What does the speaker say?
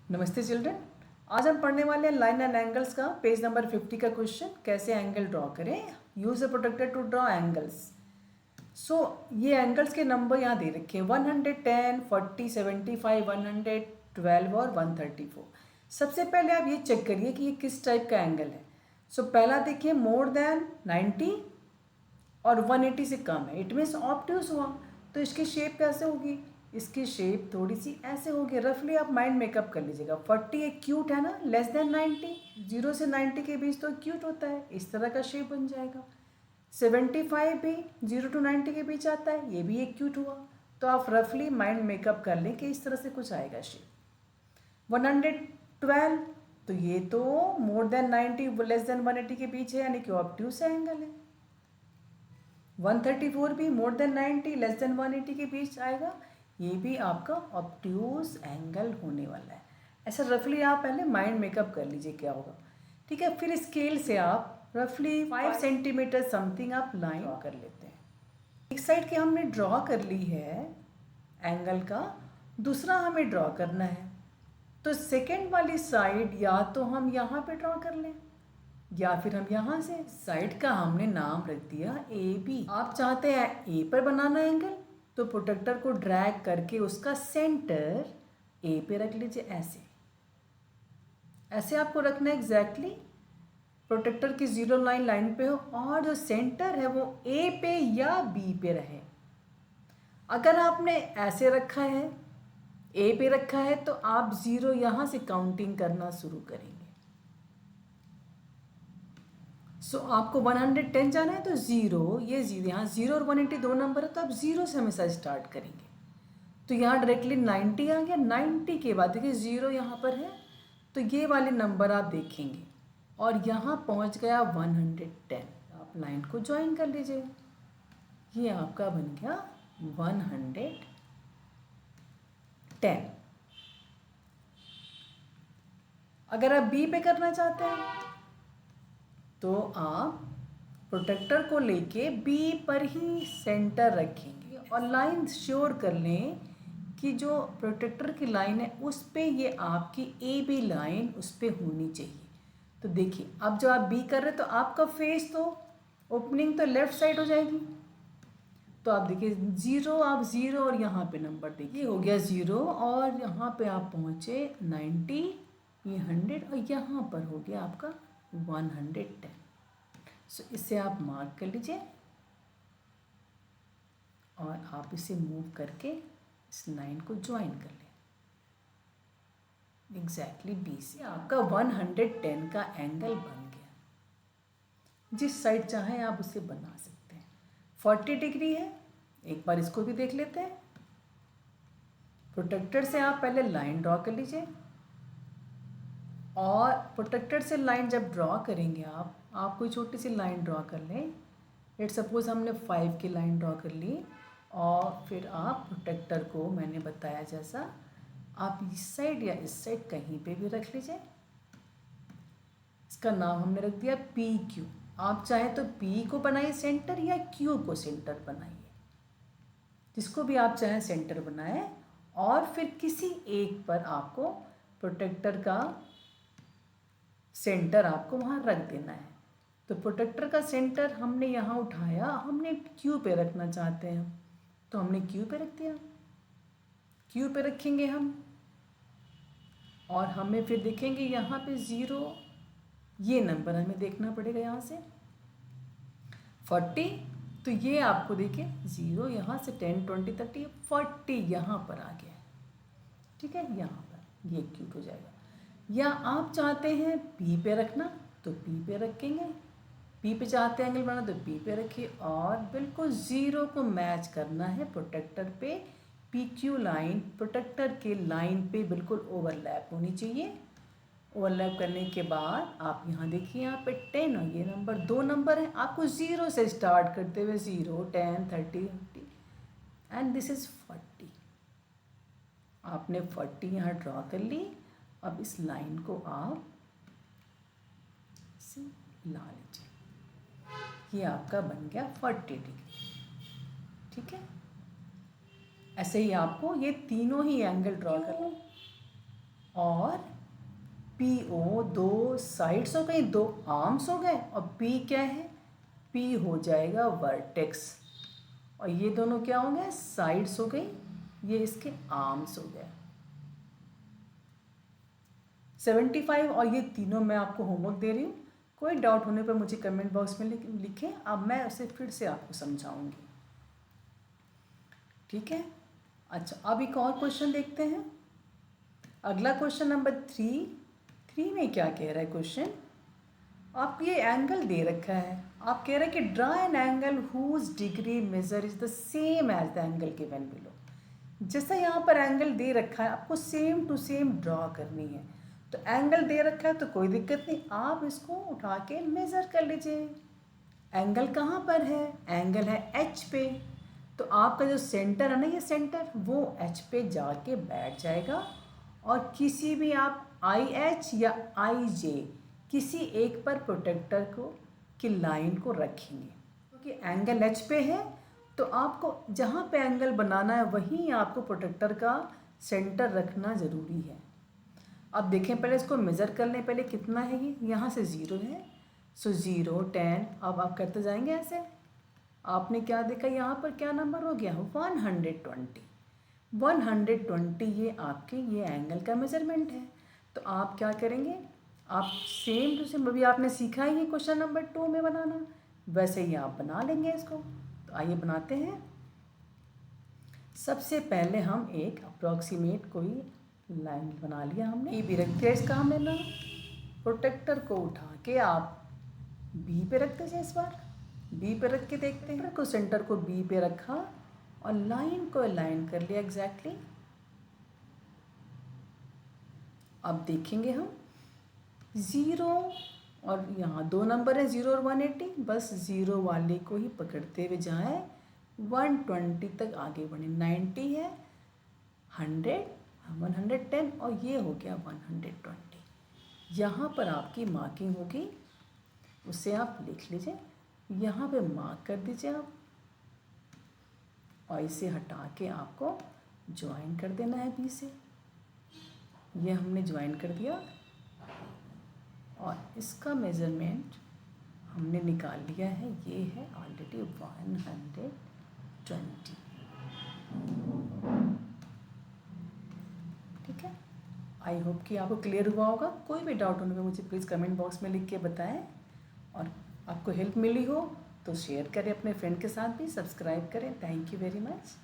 नमस्ते चिल्ड्रन। आज हम पढ़ने वाले हैं लाइन एंड एंगल्स का पेज नंबर 50 का क्वेश्चन, कैसे एंगल ड्रॉ करें। Use a protractor to draw angles. So ये एंगल्स के नंबर यहाँ दे रखे हैं 110, 40, 75, 112 और 134। सबसे पहले आप ये चेक करिए कि ये किस टाइप का एंगल है। सो पहला देखिए मोर देन 90 और 180 से कम है, इट मीन्स ऑब्ट्यूज हुआ। तो इसकी शेप कैसे होगी? इसकी शेप थोड़ी सी ऐसे होगी। रफली आप माइंड मेकअप कर लीजिएगा। 40 एक क्यूट है ना, लेस देन 90, 0 से 90 के बीच तो क्यूट होता है, इस तरह का शेप बन जाएगा। 75 भी 0 to 90 के बीच आता है, ये भी एक क्यूट हुआ। तो आप रफली माइंड मेकअप कर लें कि इस तरह से कुछ आएगा शेप। 112 तो ये तो मोर देन 90 लेस देन 180 के बीच है, यानी कि ऑब्ट्यूज एंगल है। 134 भी मोर देन 90 लेस देन 180 के बीच आएगा, ये भी आपका ऑब्ट्यूज एंगल होने वाला है। ऐसा रफली आप पहले माइंड मेकअप कर लीजिए क्या होगा। ठीक है, फिर स्केल से आप रफली 5 सेंटीमीटर समथिंग आप लाइन ड्रॉ कर लेते हैं। एक साइड की हमने ड्रॉ कर ली है एंगल का, दूसरा हमें ड्रॉ करना है। तो सेकेंड वाली साइड या तो हम यहाँ पे ड्रॉ कर लें या फिर हम यहाँ से, साइड का हमने नाम रख दिया ए बी। आप चाहते हैं ए पर बनाना एंगल, तो प्रोटेक्टर को ड्रैग करके उसका सेंटर ए पे रख लीजिए। ऐसे ऐसे आपको रखना है एग्जैक्टली। प्रोटेक्टर की जीरो लाइन पे हो और जो सेंटर है वो ए पे या बी पे रहे। अगर आपने ऐसे रखा है, ए पे रखा है, तो आप जीरो यहाँ से काउंटिंग करना शुरू करेंगे। सो आपको 110 जाना है तो ज़ीरो, ये ज़ीरो, यहाँ ज़ीरो और 180 दो नंबर है, तो आप ज़ीरो से हमेशा स्टार्ट करेंगे। तो यहाँ डायरेक्टली 90 आ गया। 90 के बाद देखिए ज़ीरो यहाँ पर है, तो ये वाले नंबर आप देखेंगे और यहाँ पहुँच गया 110। आप लाइन को ज्वाइन कर लीजिए, ये आपका बन गया 110। अगर आप बी पे करना चाहते हैं तो आप प्रोटेक्टर को लेके बी पर ही सेंटर रखेंगे और लाइन श्योर कर लें कि जो प्रोटेक्टर की लाइन है उस पे ये आपकी ए बी लाइन उस पे होनी चाहिए। तो देखिए अब जब आप बी कर रहे हैं तो आपका फेस तो ओपनिंग तो लेफ्ट साइड हो जाएगी। तो आप देखिए ज़ीरो, आप ज़ीरो और यहाँ पे नंबर देखिए, हो गया ज़ीरो और यहाँ पे आप पहुँचे 90, ये 100 और यहाँ पर हो गया आपका 110। सो इसे आप मार्क कर लीजिए और आप इसे मूव करके इस लाइन को ज्वाइन कर लें एग्जैक्टली बी से। आपका 110 का एंगल बन गया। जिस साइड चाहें आप उसे बना सकते हैं। 40 डिग्री है, एक बार इसको भी देख लेते हैं। प्रोटेक्टर से आप पहले लाइन ड्रॉ कर लीजिए और प्रोटेक्टर से लाइन जब ड्रॉ करेंगे आप कोई छोटी सी लाइन ड्रॉ कर लें। लेट सपोज हमने 5 की लाइन ड्रॉ कर ली और फिर आप प्रोटेक्टर को मैंने बताया जैसा आप इस साइड या इस साइड कहीं पे भी रख लीजिए। इसका नाम हमने रख दिया पी क्यू। आप चाहें तो पी को बनाइए सेंटर या क्यू को सेंटर बनाइए, जिसको भी आप चाहें सेंटर बनाएं। और फिर किसी एक पर आपको प्रोटेक्टर का सेंटर आपको वहाँ रख देना है। तो प्रोटेक्टर का सेंटर हमने यहाँ उठाया, हमने क्यू पे रखना चाहते हैं तो हमने क्यू पे रख दिया। क्यू पे रखेंगे हम और हमें फिर देखेंगे यहाँ पे ज़ीरो, ये नंबर हमें देखना पड़ेगा यहाँ से 40। तो ये आपको देखिए ज़ीरो यहाँ से 10, 20, 30, 40 यहाँ पर आ गया। ठीक है, यहाँ पर ये क्यूट हो जाएगा। या आप चाहते हैं पी पे रखना तो पी पे रखेंगे, पी पे चाहते हैं एंगल बनाना तो पी पे रखिए और बिल्कुल ज़ीरो को मैच करना है प्रोटेक्टर पे। पी क्यू लाइन प्रोटेक्टर के लाइन पे बिल्कुल ओवरलैप होनी चाहिए। ओवरलैप करने के बाद आप यहाँ देखिए, यहाँ पे 10 और ये नंबर दो नंबर है। आपको ज़ीरो से स्टार्ट करते हुए 0, 10, 30, 50 एंड दिस इज़ 40। आपने 40 यहाँ ड्रॉ कर ली। अब इस लाइन को आप से ला लीजिए, ये आपका बन गया 40 डिग्री। ठीक है, ऐसे ही आपको ये तीनों ही एंगल ड्रॉ करना और पी ओ दो साइड्स हो गई, दो आर्म्स हो गए, और पी क्या है, पी हो जाएगा वर्टेक्स, और ये दोनों क्या हो गए, साइड्स हो गई, ये इसके आर्म्स हो गए। 75 और ये तीनों मैं आपको होमवर्क दे रही हूँ, कोई डाउट होने पर मुझे कमेंट बॉक्स में लिखें, अब मैं उसे फिर से आपको समझाऊंगी, ठीक है। अच्छा, अब एक और क्वेश्चन देखते हैं। अगला क्वेश्चन नंबर 3 में क्या कह रहा है क्वेश्चन, आप ये एंगल दे रखा है, आप कह रहे हैं कि draw an angle whose degree measure is the same as the angle given below. जैसा यहाँ पर एंगल दे रखा है, आपको सेम टू सेम ड्रॉ करनी है। तो एंगल दे रखा है तो कोई दिक्कत नहीं, आप इसको उठा के मेज़र कर लीजिए। एंगल कहाँ पर है, एंगल है एच पे, तो आपका जो सेंटर है ना, ये सेंटर वो एच पे जाके बैठ जाएगा, और किसी भी आप आई एच या आई जे किसी एक पर प्रोटेक्टर को की लाइन को रखेंगे, क्योंकि एंगल एच पे है, तो आपको जहाँ पे एंगल बनाना है वहीं आपको प्रोटेक्टर का सेंटर रखना ज़रूरी है। अब देखें, पहले इसको मेज़र कर लें, पहले कितना है ये, यहाँ से 0 है, सो 0 10, अब आप करते जाएंगे ऐसे। आपने क्या देखा, यहाँ पर क्या नंबर हो गया, 120। 120 ये आपके ये एंगल का मेज़रमेंट है। तो आप क्या करेंगे, आप सेम टू सेम अभी आपने सीखा है ये क्वेश्चन नंबर 2 में बनाना, वैसे ही आप बना लेंगे इसको। तो आइए बनाते हैं। सबसे पहले हम एक अप्रॉक्सीमेट कोई लाइन बना लिया हमने, ए बी रख दिया इसका हमने ना, प्रोटेक्टर को उठा के आप बी पे रख दीजिए, इस बार बी पे रख के देखते हैं, को सेंटर को बी पे रखा और लाइन को अलाइन कर लिया एग्जैक्टली। अब देखेंगे हम 0 और यहाँ 2 नंबर है 0 और 180, बस 0 वाले को ही पकड़ते हुए जाए 120 तक आगे बढ़े। 90 है, 100, 110 और ये हो गया 120। यहाँ पर आपकी मार्किंग होगी, उसे आप लिख लीजिए, यहाँ पे मार्क कर दीजिए आप, और इसे हटा के आपको ज्वाइन कर देना है बी से। ये हमने ज्वाइन कर दिया और इसका मेज़रमेंट हमने निकाल लिया है, ये है ऑलरेडी 120। ठीक है, आई होप कि आपको क्लियर हुआ होगा। कोई भी डाउट होने पर मुझे प्लीज़ कमेंट बॉक्स में लिख के बताएं, और आपको हेल्प मिली हो तो शेयर करें अपने फ्रेंड के साथ भी, सब्सक्राइब करें। Thank you very much.